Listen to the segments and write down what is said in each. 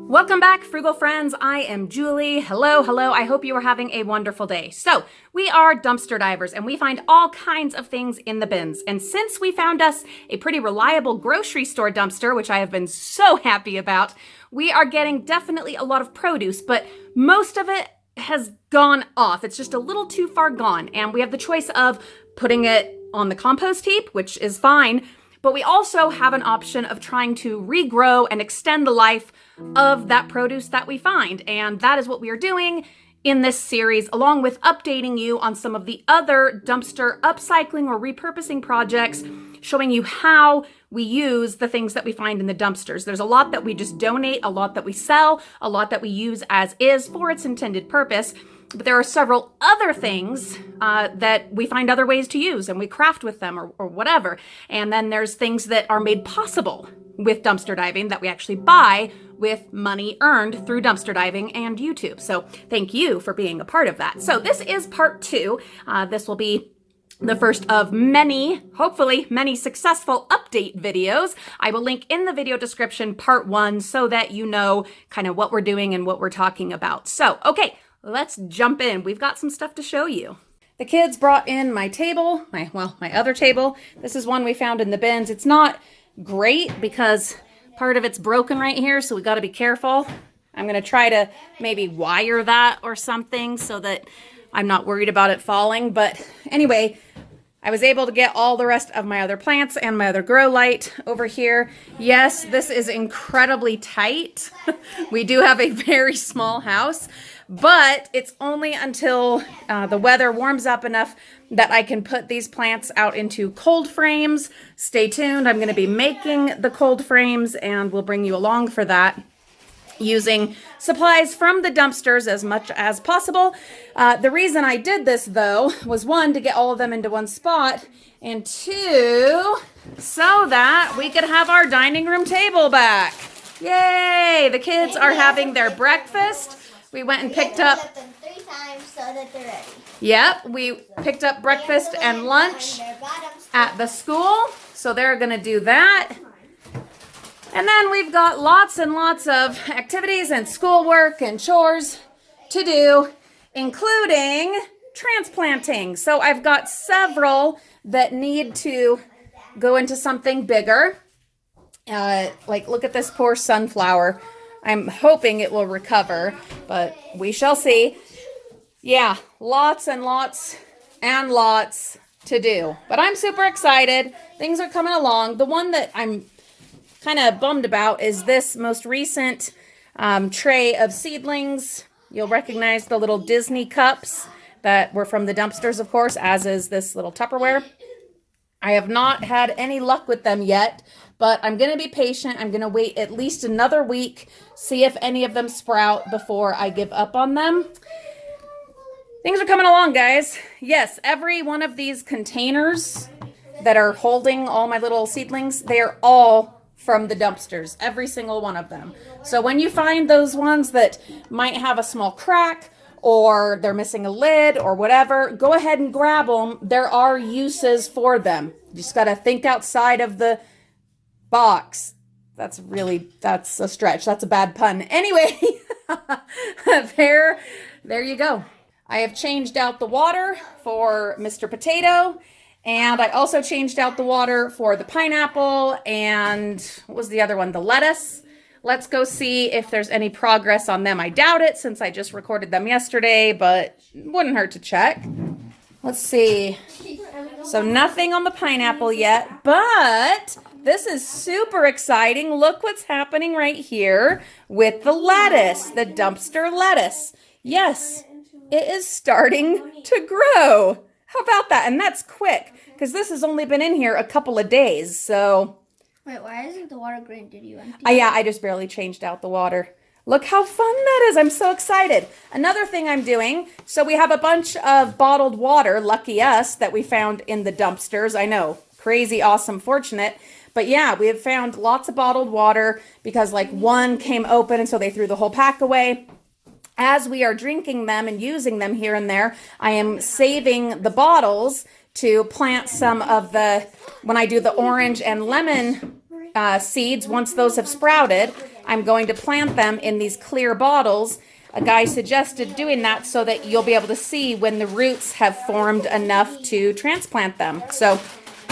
Welcome back, Frugal friends. I am Julie. Hello, hello. I hope you are having a wonderful day. So, we are dumpster divers and we find all kinds of things in the bins. And since we found us a pretty reliable grocery store dumpster, which I have been so happy about, we are getting definitely a lot of produce, but most of it has gone off. It's just a little too far gone. And we have the choice of putting it on the compost heap, which is fine, but we also have an option of trying to regrow and extend the life of that produce that we find. And that is what we are doing in this series, along with updating you on some of the other dumpster upcycling or repurposing projects, showing you how we use the things that we find in the dumpsters. There's a lot that we just donate, a lot that we sell, a lot that we use as is for its intended purpose. But there are several other things that we find other ways to use and we craft with them or whatever. And then there's things that are made possible with dumpster diving that we actually buy with money earned through dumpster diving and YouTube. So thank you for being a part of that. So this is part 2. This will be the first of many, hopefully many successful update videos. I will link in the video description part 1 so that you know kind of what we're doing and what we're talking about. So, okay, let's jump in. We've got some stuff to show you. The kids brought in my table, my other table. This is one we found in the bins. It's not great because part of it's broken right here, so we got to be careful. I'm going to try to maybe wire that or something so that I'm not worried about it falling. But anyway, I was able to get all the rest of my other plants and my other grow light over here. Yes, this is incredibly tight. We do have a very small house, but it's only until the weather warms up enough that I can put these plants out into cold frames. Stay tuned. I'm going to be making the cold frames and we'll bring you along for that, using supplies from the dumpsters as much as possible. The reason I did this, though, was 1, to get all of them into one spot, and 2, so that we could have our dining room table back. Yay! The kids are having their breakfast. We went and picked up them 3 times so that they're ready. Yep, we picked up breakfast and lunch at the school, so they're going to do that. And then we've got lots and lots of activities and schoolwork and chores to do, including transplanting. So I've got several that need to go into something bigger. Like, look at this poor sunflower. I'm hoping it will recover, but we shall see. Yeah, lots and lots and lots to do. But I'm super excited. Things are coming along. The one that I'm kind of bummed about is this most recent tray of seedlings. You'll recognize the little Disney cups that were from the dumpsters, of course, as is this little Tupperware. I have not had any luck with them yet, but I'm going to be patient. I'm going to wait at least another week, see if any of them sprout before I give up on them. Things are coming along, guys. Yes, every one of these containers that are holding all my little seedlings, they are all from the dumpsters, every single one of them. So when you find those ones that might have a small crack or they're missing a lid or whatever, go ahead and grab them. There are uses for them. You just got to think outside of the box. That's a stretch. That's a bad pun. Anyway, there you go. I have changed out the water for Mr. Potato, and I also changed out the water for the pineapple and what was the other one? The lettuce. Let's go see if there's any progress on them. I doubt it since I just recorded them yesterday, but wouldn't hurt to check. Let's see. So nothing on the pineapple yet, but this is super exciting. Look what's happening right here with the lettuce, the dumpster lettuce. Yes, it is starting to grow. How about that? And that's quick because this has only been in here a couple of days. So, wait, why isn't the water green? Did you empty? Yeah, I just barely changed out the water. Look how fun that is. I'm so excited. Another thing I'm doing, so we have a bunch of bottled water, lucky us, that we found in the dumpsters. I know, crazy, awesome, fortunate. But yeah, we have found lots of bottled water because like one came open and so they threw the whole pack away. As we are drinking them and using them here and there, I am saving the bottles to plant some of the, when I do the orange and lemon seeds, once those have sprouted, I'm going to plant them in these clear bottles. A guy suggested doing that so that you'll be able to see when the roots have formed enough to transplant them. So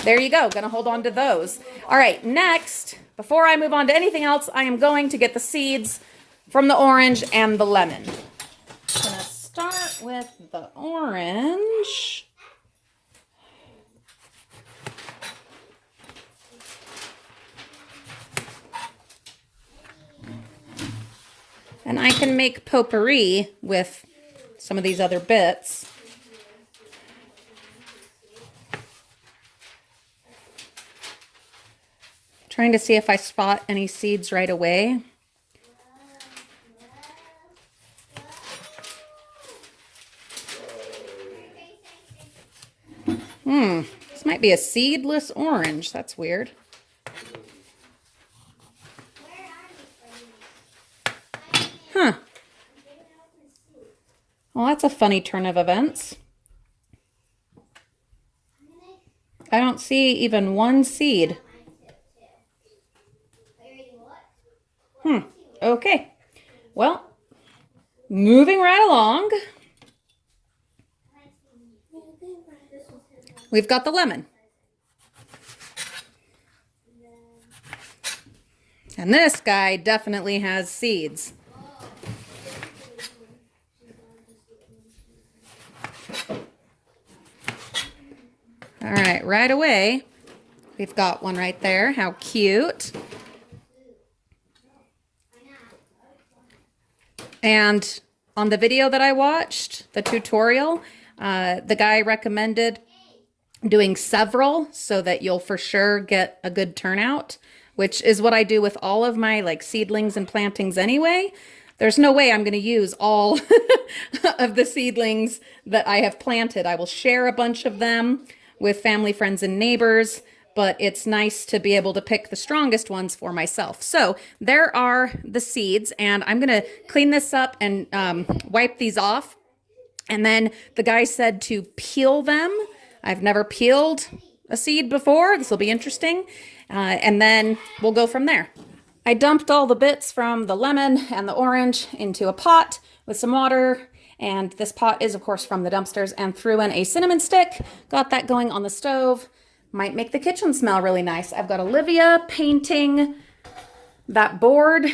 there you go. Going to hold on to those. All right, next, before I move on to anything else, I am going to get the seeds from the orange and the lemon. I'm going to start with the orange. And I can make potpourri with some of these other bits. Trying to see if I spot any seeds right away. This might be a seedless orange. That's weird. Huh. Well, that's a funny turn of events. I don't see even one seed. Okay. Well, moving right along. We've got the lemon. And this guy definitely has seeds. All right, right away, we've got one right there. How cute. And on the video that I watched, the tutorial, the guy recommended doing several so that you'll for sure get a good turnout, which is what I do with all of my like seedlings and plantings anyway. There's no way I'm going to use all of the seedlings that I have planted. I will share a bunch of them with family, friends, and neighbors, but it's nice to be able to pick the strongest ones for myself. So there are the seeds, and I'm going to clean this up and wipe these off. And then the guy said to peel them. I've never peeled a seed before. This will be interesting. And then we'll go from there. I dumped all the bits from the lemon and the orange into a pot with some water. And this pot is, of course, from the dumpsters, and threw in a cinnamon stick. Got that going on the stove. Might make the kitchen smell really nice. I've got Olivia painting that board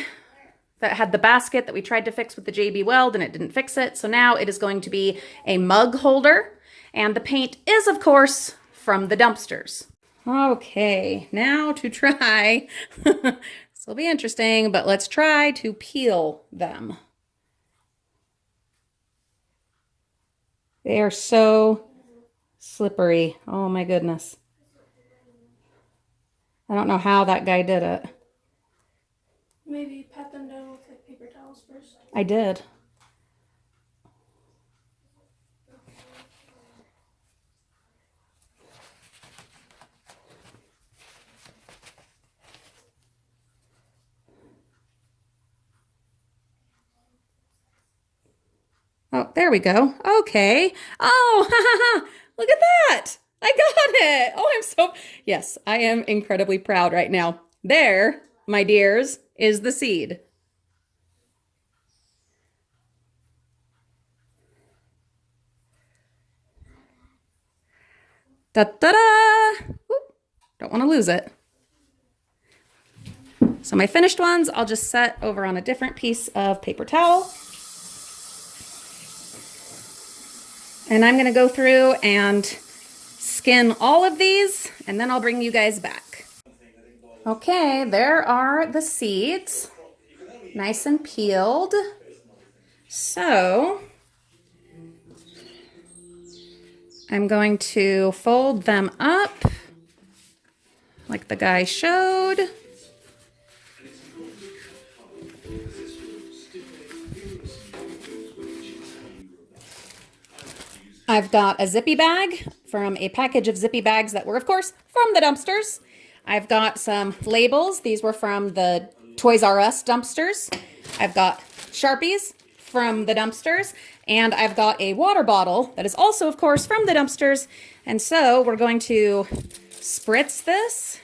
that had the basket that we tried to fix with the JB Weld, and it didn't fix it. So now it is going to be a mug holder. And the paint is, of course, from the dumpsters. Okay, now to try. This will be interesting, but let's try to peel them. They are so slippery. Oh my goodness. I don't know how that guy did it. Maybe pat them down with like paper towels first. I did. Oh, there we go. Okay. Oh, look at that. I got it. Oh, yes, I am incredibly proud right now. There, my dears, is the seed. Da-da-da! Oop, don't want to lose it. So my finished ones, I'll just set over on a different piece of paper towel. And I'm going to go through and skin all of these, and then I'll bring you guys back. Okay, there are the seeds, nice and peeled. So I'm going to fold them up like the guy showed. I've got a zippy bag from a package of zippy bags that were, of course, from the dumpsters. I've got some labels. These were from the Toys R Us dumpsters. I've got Sharpies from the dumpsters. And I've got a water bottle that is also, of course, from the dumpsters. And so we're going to spritz this.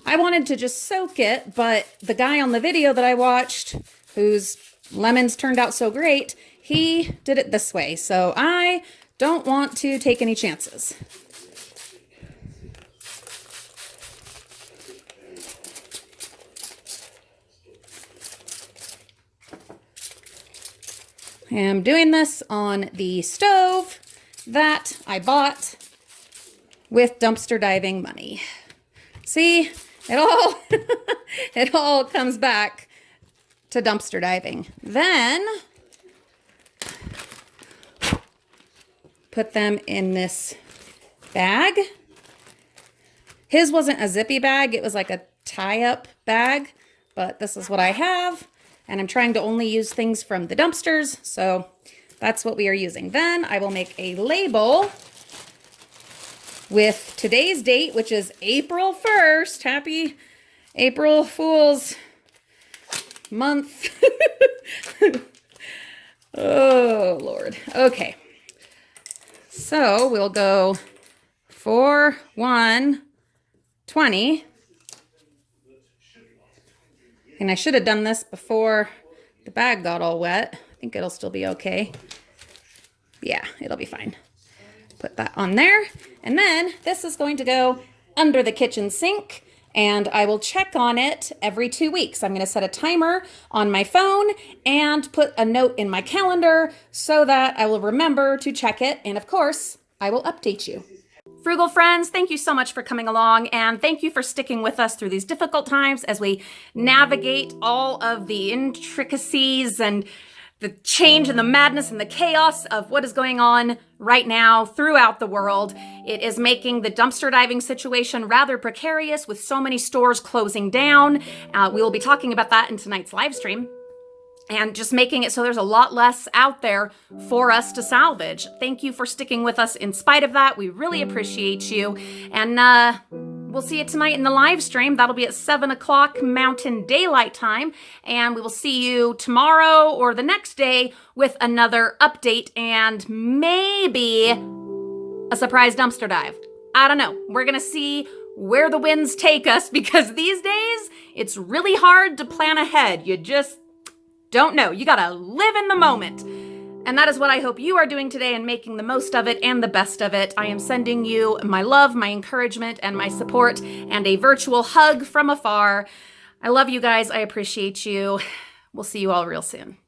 I wanted to just soak it, but the guy on the video that I watched, whose lemons turned out so great, he did it this way. So I don't want to take any chances. I'm doing this on the stove that I bought with dumpster diving money. See, it all it all comes back to dumpster diving. Then put them in this bag. His wasn't a zippy bag, it was like a tie-up bag, but this is what I have. And I'm trying to only use things from the dumpsters, so that's what we are using. Then I will make a label with today's date, which is April 1st. Happy April Fool's month. Oh, Lord. Okay. So we'll go 4/1/20. And I should have done this before the bag got all wet. I think it'll still be okay. Yeah, it'll be fine. Put that on there. And then this is going to go under the kitchen sink, and I will check on it every 2 weeks. I'm going to set a timer on my phone and put a note in my calendar so that I will remember to check it. And of course, I will update you. Frugal friends, thank you so much for coming along, and thank you for sticking with us through these difficult times as we navigate all of the intricacies and the change and the madness and the chaos of what is going on right now throughout the world. It is making the dumpster diving situation rather precarious with so many stores closing down. We will be talking about that in tonight's live stream. And just making it so there's a lot less out there for us to salvage. Thank you for sticking with us in spite of that. We really appreciate you. And we'll see you tonight in the live stream. That'll be at 7 o'clock Mountain Daylight Time. And we will see you tomorrow or the next day with another update and maybe a surprise dumpster dive. I don't know. We're going to see where the winds take us, because these days it's really hard to plan ahead. You just don't know. You gotta live in the moment. And that is what I hope you are doing today, and making the most of it and the best of it. I am sending you my love, my encouragement, and my support, and a virtual hug from afar. I love you guys. I appreciate you. We'll see you all real soon.